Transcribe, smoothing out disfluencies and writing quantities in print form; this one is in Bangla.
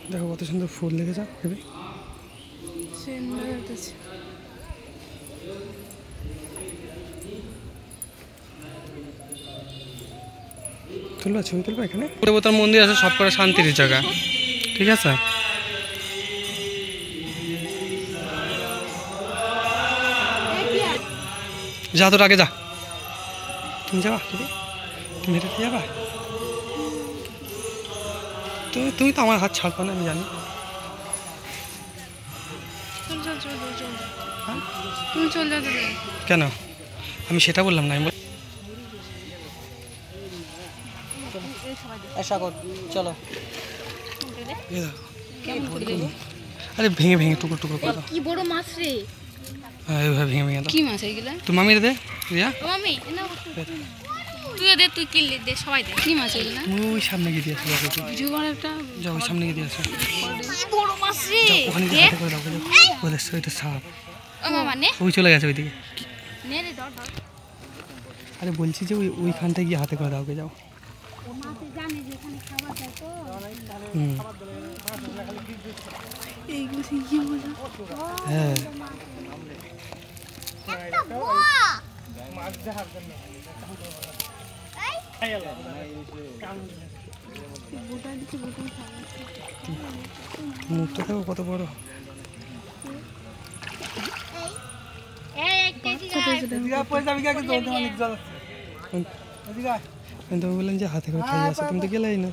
দেখো কত সুন্দর ফুল লেগেছে ভেবে তুলবা ছবি তুলবা এখানে দেবতার মন্দির আছে সব করে শান্তির জায়গা ঠিক আছে যা তোর আগে যা তুমি যাবা তুমি হেঁটে যাবা তুমি তো আমার হাত ছাড়বো না আমি জানি কেন আমি সেটা বললাম না আমি চলো আরে ভেঙে ভেঙে টুকরো টুকরো করে দাও কি বড় মাছ রে এইভাবে ভেঙে ভেঙে দাও কি মাছ এইগুলা তো মামি দে রিয়া মামি না তুই দে তুই কিনলে দে সবাই দে কি মাছ এইগুলা ওই সামনে গিয়ে দিয়ে আসো জুগার একটা যাও ওই সামনে গিয়ে দিয়ে আসো কি বড় মাছ রে ওখানে গিয়ে হাতে করে দাও বলে ওইটা সাপ ও মামা নে ওই চলে গেছে ওইদিকে নে রে ধর ধর আরে বলছি যে ওইখানটায় গিয়ে হাতে করে দাও ওকে যাও মাছ জানে যে এখানে খাবার যায় তো এইগুলো কি বলে হ্যাঁ একটা বুয়া মাছ দেখার জন্য মুখটা দেখো কত বড় কিন্তু বললেন যে হাতে করে খাই আছে তুমি তো গেলেই না